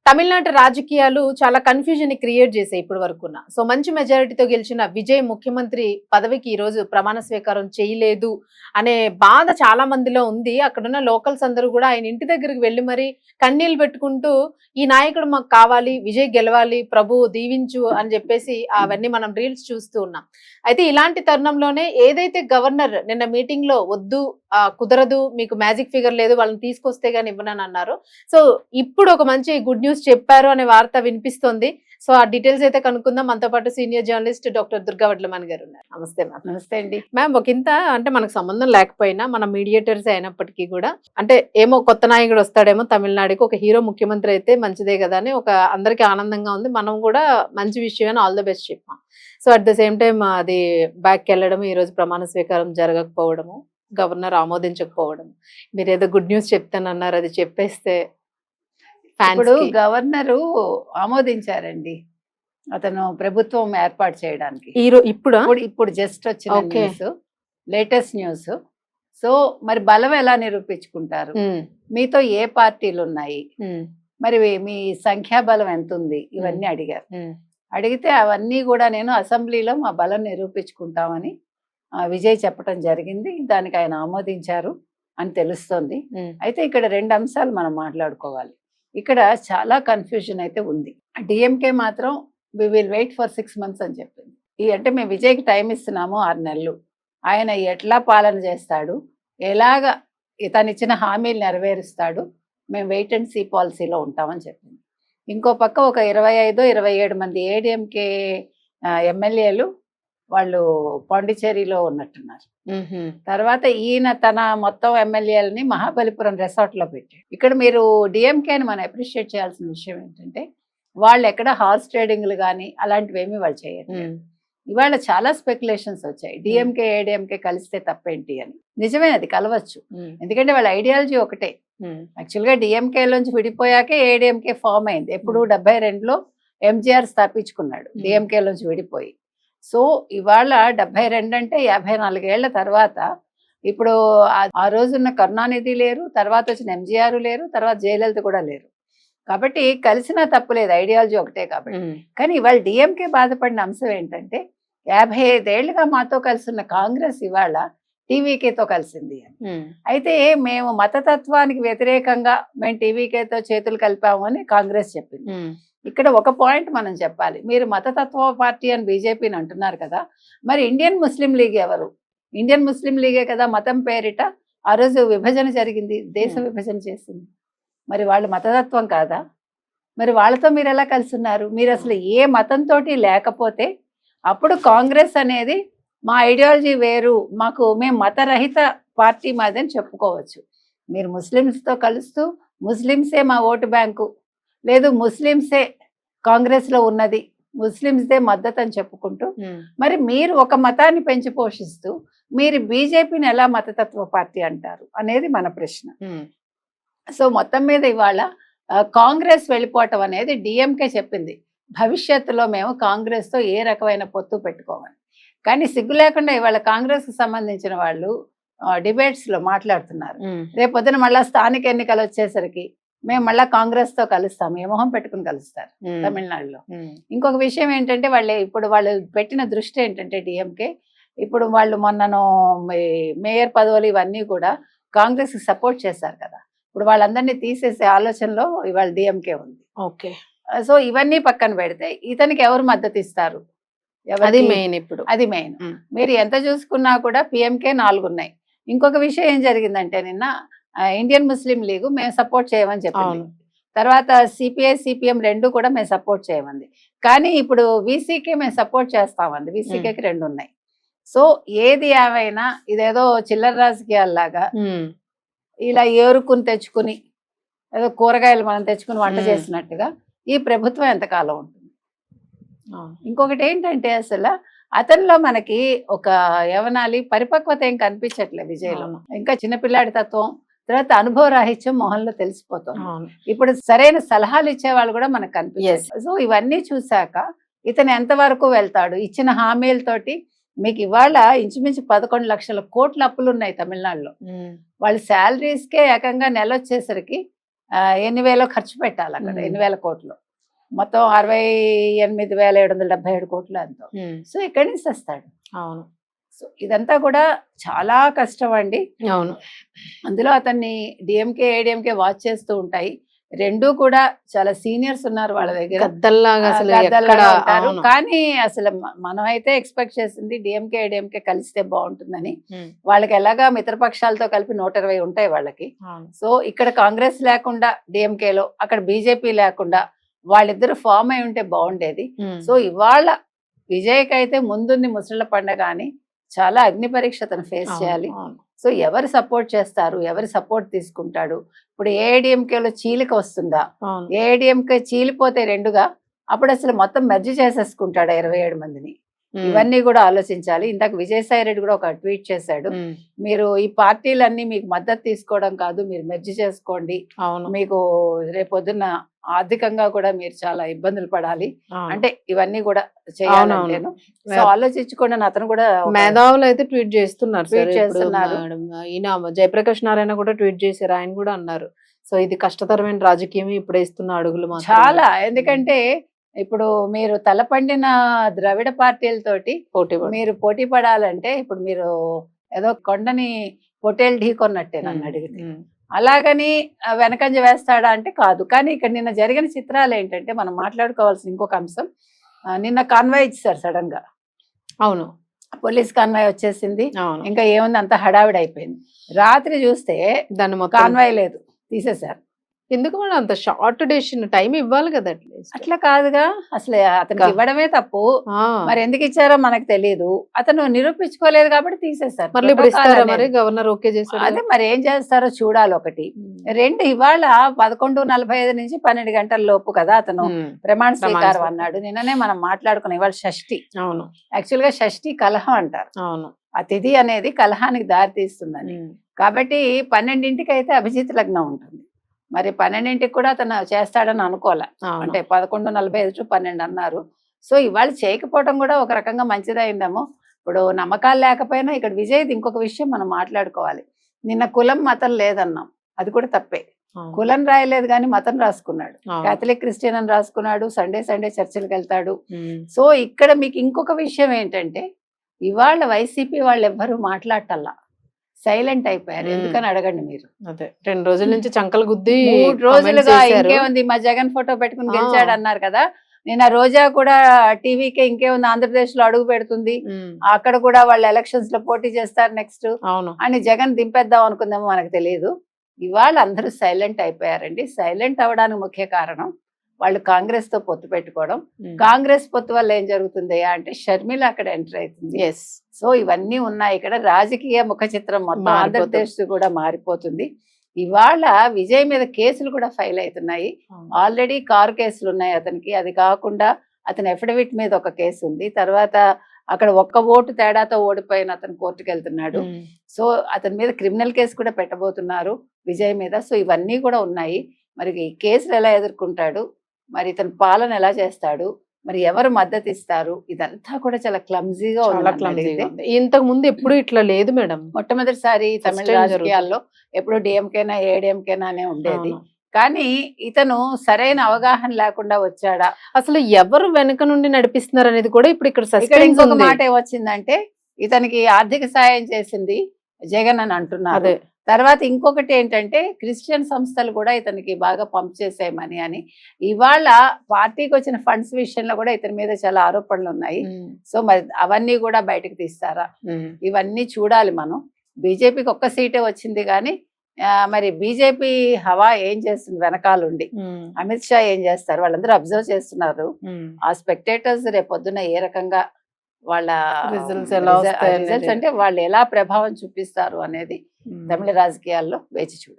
తమిళనాడు రాజకీయాలు చాలా కన్ఫ్యూజన్ ని క్రియేట్ చేసాయి ఇప్పటి వరకున్న. సో మంచి మెజారిటీతో గెలిచిన విజయ్ ముఖ్యమంత్రి పదవికి ఈ రోజు ప్రమాణ స్వీకారం చేయలేదు అనే బాధ చాలా మందిలో ఉంది. అక్కడున్న లోకల్స్ అందరూ కూడా ఆయన ఇంటి దగ్గరికి వెళ్లి మరి కన్నీళ్లు పెట్టుకుంటూ ఈ నాయకుడు మాకు కావాలి, విజయ్ గెలవాలి, ప్రభు దీవించు అని చెప్పేసి అవన్నీ మనం రీల్స్ చూస్తూ ఉన్నాం. అయితే ఇలాంటి తరుణంలోనే ఏదైతే గవర్నర్ నిన్న మీటింగ్ లో వద్దు, కుదరదు, మీకు మ్యాజిక్ ఫిగర్ లేదు, వాళ్ళని తీసుకొస్తే గానీ ఇవ్వనని అన్నారు. సో ఇప్పుడు ఒక మంచి గుడ్ న్యూస్ చెప్పారు అనే వార్త వినిపిస్తోంది. సో ఆ డీటెయిల్స్ అయితే కనుక్కుందాం. మనతో పాటు senior journalist doctor Durga Vadlamani గారు ఉన్నారు. నమస్తే మ్యామ్. నమస్తే అండి మ్యామ్, ఒకంత అంటే మనకు సంబంధం లేకపోయినా మన మీడియేటర్స్ అయినప్పటికీ కూడా అంటే ఏమో కొత్త నాయకుడు వస్తాడేమో తమిళనాడుకి, ఒక హీరో ముఖ్యమంత్రి అయితే మంచిదే కదా అని ఒక అందరికి ఆనందంగా ఉంది. మనం కూడా మంచి విషయం, ఆల్ ద బెస్ట్ చెప్పాం. So at the same time అది బ్యాక్ వెళ్ళడం, ఈ రోజు ప్రమాణ స్వీకారం జరగకపోవడము, గవర్నర్ ఆమోదించకపోవడం, మీరు ఏదో గుడ్ న్యూస్ చెప్తానన్నారు, అది చెప్పేస్తే ఇప్పుడు గవర్నరు ఆమోదించారండి అతను ప్రభుత్వం ఏర్పాటు చేయడానికి. ఇప్పుడు జస్ట్ వచ్చిన న్యూస్, లేటెస్ట్ న్యూస్. సో మరి బలం ఎలా నిరూపించుకుంటారు? మీతో ఏ పార్టీలు ఉన్నాయి, మరి మీ సంఖ్యాబలం ఎంత ఉంది, ఇవన్నీ అడిగారు. అడిగితే అవన్నీ కూడా నేను అసెంబ్లీలో మా బలం నిరూపించుకుంటామని విజయ్ చెప్పడం జరిగింది. దానికి ఆయన ఆమోదించారు అని తెలుస్తోంది. అయితే ఇక్కడ రెండు అంశాలు మనం మాట్లాడుకోవాలి. ఇక్కడ చాలా కన్ఫ్యూజన్ అయితే ఉంది. డిఎంకే మాత్రం we will wait for 6 months అని చెప్పింది. అంటే మేము విజయ్కి టైం ఇస్తున్నాము 6 నెలలు, ఆయన ఎట్లా పాలన చేస్తాడు, ఎలాగా తను ఇచ్చిన హామీలు నెరవేరుస్తాడు, మేము వెయిట్ అండ్ సీ పాలసీలో ఉంటామని చెప్పింది. ఇంకో పక్క ఒక 25-27 మంది ఏడీఎంకే ఎమ్మెల్యేలు వాళ్ళు పాండిచేరిలో ఉన్నట్టున్నారు. తర్వాత ఈయన తన మొత్తం ఎమ్మెల్యేలని మహాబలిపురం రెసార్ట్ లో పెట్టాడు. ఇక్కడ మీరు డిఎంకేని మనం అప్రిషియేట్ చేయాల్సిన విషయం ఏంటంటే వాళ్ళు ఎక్కడ హార్స్ ట్రేడింగ్లు కానీ అలాంటివి ఏమి వాళ్ళు చేయరు. ఇవాళ చాలా స్పెక్యులేషన్స్ వచ్చాయి, డిఎంకే ఏడీఎంకే కలిస్తే తప్పేంటి అని. నిజమే, అది కలవచ్చు, ఎందుకంటే వాళ్ళ ఐడియాలజీ ఒకటే. యాక్చువల్గా డిఎంకేలోంచి విడిపోయాకే ఏడీఎంకే ఫామ్ అయింది. ఎప్పుడు 72లో ఎంజీఆర్ స్థాపించుకున్నాడు డిఎంకేలోంచి విడిపోయి. సో ఇవాళ 72 అంటే 54 ఏళ్ల తర్వాత ఇప్పుడు ఆ రోజున్న కరుణానిధి లేరు, తర్వాత వచ్చిన ఎంజీఆర్ లేరు, తర్వాత జయలలిత కూడా లేరు. కాబట్టి కలిసినా తప్పులేదు, ఐడియాలజీ ఒకటే కాబట్టి. కానీ ఇవాళ డిఎంకే బాధపడిన అంశం ఏంటంటే 55 ఏళ్లుగా మాతో కలిసి ఉన్న కాంగ్రెస్ ఇవాళ టీవీకేతో కలిసింది అని. అయితే మేము మతతత్వానికి వ్యతిరేకంగా మేము టీవీకేతో చేతులు కలిపాము అని కాంగ్రెస్ చెప్పింది. ఇక్కడ ఒక పాయింట్ మనం చెప్పాలి, మీరు మతతత్వ పార్టీ అని బీజేపీని అంటున్నారు కదా, మరి ఇండియన్ ముస్లిం లీగ్ ఎవరు? ఇండియన్ ముస్లిం లీగే కదా మతం పేరిట ఆ రోజు విభజన జరిగింది, దేశ విభజన చేసింది. మరి వాళ్ళు మతతత్వం కాదా? మరి వాళ్ళతో మీరు ఎలా కలిసి ఉన్నారు? మీరు అసలు ఏ మతంతో లేకపోతే అప్పుడు కాంగ్రెస్ అనేది మా ఐడియాలజీ వేరు, మేము మతరహిత పార్టీ మాదని చెప్పుకోవచ్చు. మీరు ముస్లిమ్స్తో కలుస్తూ ముస్లిమ్సే మా ఓటు బ్యాంకు, లేదు ముస్లిమ్సే కాంగ్రెస్లో ఉన్నది, ముస్లిమ్స్దే మద్దతు అని చెప్పుకుంటూ మరి మీరు ఒక మతాన్ని పెంచి పోషిస్తూ మీరు బీజేపీని ఎలా మతతత్వ పార్టీ అంటారు అనేది మన ప్రశ్న. సో మొత్తం మీద ఇవాళ కాంగ్రెస్ వెళ్ళిపోవటం అనేది డిఎంకే చెప్పింది, భవిష్యత్తులో మేము కాంగ్రెస్తో ఏ రకమైన పొత్తు పెట్టుకోవాలి. కానీ సిగ్గు లేకుండా ఇవాళ కాంగ్రెస్కి సంబంధించిన వాళ్ళు డిబేట్స్లో మాట్లాడుతున్నారు, రేపొద్దున మళ్ళీ స్థానిక ఎన్నికలు వచ్చేసరికి మేము మళ్ళీ కాంగ్రెస్తో కలుస్తాము, ఏ మొహం పెట్టుకుని కలుస్తారు తమిళనాడులో. ఇంకొక విషయం ఏంటంటే వాళ్ళు పెట్టిన దృష్టి ఏంటంటే డిఎంకే ఇప్పుడు వాళ్ళు మొన్నను మేయర్ పదవులు ఇవన్నీ కూడా కాంగ్రెస్కి సపోర్ట్ చేశారు కదా, ఇప్పుడు వాళ్ళందరినీ తీసేసే ఆలోచనలో ఇవాళ డిఎంకే ఉంది. ఓకే, సో ఇవన్నీ పక్కన పెడితే ఇతనికి ఎవరు మద్దతు ఇస్తారు? అది మెయిన్. ఇప్పుడు అది మెయిన్. మీరు ఎంత చూసుకున్నా కూడా పిఎంకే 4 ఉన్నాయి. ఇంకొక విషయం ఏం జరిగిందంటే నిన్న ఇండియన్ ముస్లిం లీగ్ మేము సపోర్ట్ చేయమని చెప్పింది, తర్వాత సిపిఐ సిపిఎం 2 కూడా మేము సపోర్ట్ చేయమంది. కానీ ఇప్పుడు వీసీకే మేము సపోర్ట్ చేస్తామంది, వీసీకేకి 2 ఉన్నాయి. సో ఏది ఏమైనా ఇదేదో చిల్లర రాజకీయాల్లాగా ఇలా ఏరుకుని తెచ్చుకుని ఏదో కూరగాయలు మనం తెచ్చుకుని వంట చేసినట్టుగా ఈ ప్రభుత్వం ఎంతకాలం ఉంటుంది? ఇంకొకటి ఏంటంటే అసలు అతనిలో మనకి ఒక యవనాలి పరిపక్వత ఏం కనిపించట్లేదు విజయ్లో. ఇంకా చిన్నపిల్లాడి తత్వం, తర్వాత అనుభవ రాహిత్యం మొహంలో తెలిసిపోతుంది. ఇప్పుడు సరైన సలహాలు ఇచ్చే వాళ్ళు కూడా మనకు కనిపించారు. సో ఇవన్నీ చూసాక ఇతను ఎంతవరకు వెళ్తాడు? ఇచ్చిన హామీలతోటి మీకు ఇవాళ ఇంచుమించు 11 లక్షల కోట్ల అప్పులు ఉన్నాయి తమిళనాడులో. వాళ్ళ శాలరీస్కే ఏకంగా నెల వచ్చేసరికి ఎన్ని వేలో ఖర్చు పెట్టాలి అక్కడ, 8,000 కోట్లు, మొత్తం 68,777 కోట్లు ఎంతో. సో ఎక్కడి నుంచి వస్తాడు? అవును. సో ఇదంతా కూడా చాలా కష్టం అండి. అవును. అందులో అతన్ని డిఎంకే ఏడిఎంకే వాచ్ చేస్తూ ఉంటాయి. రెండూ కూడా చాలా సీనియర్స్ ఉన్నారు వాళ్ళ దగ్గర, గద్దల్లాగా అసలు గద్దల్లాగా ఎక్కడ- ఉంటారు. అవును. కానీ అసలు మనం అయితే ఎక్స్పెక్ట్ చేసింది డిఎంకే ఏడిఎంకే కలిస్తే బాగుంటుందని. ఉమ్. వాళ్ళకి ఎలాగా మిత్రపక్షాలతో కలిపి 120 ఉంటాయి వాళ్ళకి. అవును. సో ఇక్కడ కాంగ్రెస్ లేకుండా డిఎంకేలో, అక్కడ బీజేపీ లేకుండా వాళ్ళిద్దరు ఫామ్ అయి ఉంటే బాగుండేది. ఉమ్. సో ఇవాళ విజయ్కైతే ముందుంది ముసళ్ళ పండగ అని చాలా అగ్ని పరీక్ష తను ఫేస్ అవును. చేయాలి. అవును. సో ఎవరు సపోర్ట్ చేస్తారు, ఎవరు సపోర్ట్ తీసుకుంటాడు? ఇప్పుడు ఏఐడిఎంకేలో చీలిక వస్తుందా? అవును. ఏఐడిఎంకే చీలిపోతే రెండుగా, అప్పుడు అసలు మొత్తం మెర్జ్ చేసేసుకుంటాడు 27 మందిని. ఉమ్. ఇవన్నీ కూడా ఆలోచించాలి. ఇందాక విజయసాయి రెడ్డి కూడా ఒక ట్వీట్ చేశాడు, ఉమ్. మీరు ఈ పార్టీలన్నీ మీకు మద్దతు తీసుకోవడం కాదు, మీరు మెర్జ్ చేసుకోండి, అవును. మీకు రేపొద్దున్న ఆర్థికంగా కూడా మీరు చాలా ఇబ్బందులు పడాలి అవును. అంటే ఇవన్నీ కూడా చేయాలంటేను. సో ఆలోచించుకోండి అని అతను కూడా ఒక మేధావులు అయితే ట్వీట్ చేస్తున్నారు ట్వీట్ సార్. ఇప్పుడు చేస్తున్నారు. మేడం ఈయన జయప్రకాష్ నారాయణ కూడా ట్వీట్ చేశారు, ఆయన కూడా అన్నారు. సో ఇది కష్టతరమైన రాజకీయం, ఇప్పుడు వేస్తున్న అడుగులు మాత్రమే. చాలా, ఎందుకంటే ఇప్పుడు మీరు తలపండిన ద్రవిడ పార్టీలతోటి పోటీ పడు- మీరు పోటీ పడాలంటే ఇప్పుడు మీరు ఏదో కొండని పొటేలు ఢీకొన్నట్టే నన్ను ఉమ్. అడిగితే. ఉమ్. అలాగని వెనకంజ వేస్తాడా అంటే కాదు. కానీ ఇక్కడ నిన్న జరిగిన చిత్రాలు ఏంటంటే మనం మాట్లాడుకోవాల్సిన ఇంకొక అంశం, నిన్న కాన్వాయ్ ఇచ్చారు సడన్ గా, అవును. పోలీస్ కాన్వాయ్ వచ్చేసింది. అవును. ఇంకా ఏముంది, అంత హడావిడి అయిపోయింది. రాత్రి చూస్తే దాన్ని మొత్తం కాన్వాయ్ లేదు, తీసేశారు. ఎందుకు మేడం అంత షార్ట్ డెసిషన్, టైం ఇవ్వాలి కదా అట్లీస్ట్. అట్లా కాదుగా, అసలు అతనికి ఇవ్వడమే తప్పు. మరి ఎందుకు ఇచ్చారో మనకు తెలియదు. అతను నిరూపించుకోలేదు కాబట్టి తీసేశారు. మళ్ళీ ఇప్పుడు ప్రోటోకాల్ ఇస్తారా అనేది. మరి గవర్నర్ ఓకే చేశారు అదే మరి ఏం చేస్తారో చూడాలి. ఒకటి. రెండు, ఇవాళ 11:45 నుంచి 12 గంటల లోపు కదా అతను ప్రమాణ స్వీకారం అన్నాడు. నిన్ననే మనం మాట్లాడుకున్నాం. ఇవాళ షష్ఠి. అవును. యాక్చువల్ గా షష్ఠి కలహం అంటారు. అవును. ఆ తిథి అనేది కలహానికి దారి తీస్తుందని. కాబట్టి 12ంటికి అయితే అభిజిత్ లగ్నం ఉంటుంది. మరి 12ంటికి కూడా అతను చేస్తాడని అనుకోలే. అంటే 11:45 to 12 అన్నారు. సో ఇవాళ చేయకపోవడం కూడా ఒక రకంగా మంచిదైందేమో. ఇప్పుడు నమ్మకాలు లేకపోయినా ఇక్కడ విజయ్ది ఇంకొక విషయం మనం మాట్లాడుకోవాలి. నిన్న కులం మతం లేదన్నాం, అది కూడా తప్పే. కులం రాయలేదు కానీ మతం రాసుకున్నాడు. కేథలిక్ క్రిస్టియన్ అని రాసుకున్నాడు. సండే చర్చిలకు వెళ్తాడు. సో ఇక్కడ మీకు ఇంకొక విషయం ఏంటంటే, ఇవాళ వైసీపీ వాళ్ళు ఎవ్వరూ మాట్లాడటల్లా, సైలెంట్ అయిపోయారు. ఎందుకని అడగండి మీరు. అదే 2 రోజుల నుంచి చంకలు గుద్ది 3 రోజులుగా ఇంకేముంది, మా జగన్ ఫోటో పెట్టుకుని గెలిచాడు అన్నారు కదా. నిన్న రోజా కూడా టీవీకే ఇంకేముంది, ఆంధ్రప్రదేశ్ లో అడుగు పెడుతుంది, అక్కడ కూడా వాళ్ళు ఎలక్షన్స్ లో పోటీ చేస్తారు నెక్స్ట్ అని జగన్ దింపేద్దాం అనుకుందామో మనకు తెలియదు. ఇవాళ అందరూ సైలెంట్ అయిపోయారండి. సైలెంట్ అవడానికి ముఖ్య కారణం వాళ్ళు కాంగ్రెస్ తో పొత్తు పెట్టుకోవడం. కాంగ్రెస్ పొత్తు వల్ల ఏం జరుగుతుంది అంటే షర్మిల అక్కడ ఎంటర్ అవుతుంది. సో ఇవన్నీ ఉన్నాయి. ఇక్కడ రాజకీయ ముఖ చిత్రం మొత్తం ఆంధ్రప్రదేశ్ కూడా మారిపోతుంది. ఇవాళ విజయ్ మీద కేసులు కూడా ఫైల్ అవుతున్నాయి. ఆల్రెడీ కారు కేసులు ఉన్నాయి అతనికి. అది కాకుండా అతని అఫిడవిట్ మీద ఒక కేసు ఉంది. తర్వాత అక్కడ ఒక్క ఓటు తేడాతో ఓడిపోయిన అతను కోర్టుకు వెళ్తున్నాడు. సో అతని మీద క్రిమినల్ కేసు కూడా పెట్టబోతున్నారు విజయ్ మీద. సో ఇవన్నీ కూడా ఉన్నాయి. మరి ఈ కేసులు ఎలా ఎదుర్కొంటాడు, మరి ఇతను పాలన ఎలా చేస్తాడు, మరి ఎవరు మద్దతు ఇస్తారు, ఇదంతా కూడా చాలా క్లమ్జీగా ఉంది. ఇంతకు ముందు ఎప్పుడు ఇట్లా లేదు మేడం. మొట్టమొదటిసారి తమిళ రాజకీయాల్లో ఎప్పుడు డిఎంకేనా ఏడిఎంకేనా అనే ఉండేది. కానీ ఇతను సరైన అవగాహన లేకుండా వచ్చాడా, అసలు ఎవరు వెనక నుండి నడిపిస్తున్నారు అనేది కూడా ఇప్పుడు ఇక్కడ ఇంకొక మాట ఏమొచ్చిందంటే, ఇతనికి ఆర్థిక సాయం చేసింది జగన్ అని అంటున్నారు. తర్వాత ఇంకొకటి ఏంటంటే, క్రిస్టియన్ సంస్థలు కూడా ఇతనికి బాగా పంప్ చేసాయి మనీ అని. ఇవాళ పార్టీకి వచ్చిన ఫండ్స్ విషయంలో కూడా ఇతని మీద చాలా ఆరోపణలు ఉన్నాయి. సో మరి అవన్నీ కూడా బయటకు తీస్తారా, ఇవన్నీ చూడాలి మనం. బీజేపీకి ఒక్క సీటే వచ్చింది కానీ మరి బీజేపీ హవా ఏం చేస్తుంది వెనకాలండి, అమిత్ షా ఏం చేస్తారు, వాళ్ళందరూ అబ్జర్వ్ చేస్తున్నారు. ఆ స్పెక్టేటర్స్ రేపొద్దున ఏ రకంగా వాళ్ళ రిజల్ట్స్ అంటే వాళ్ళు ఎలా ప్రభావం చూపిస్తారు అనేది తమిళ రాజకీయాల్లో వేచి చూడాలి.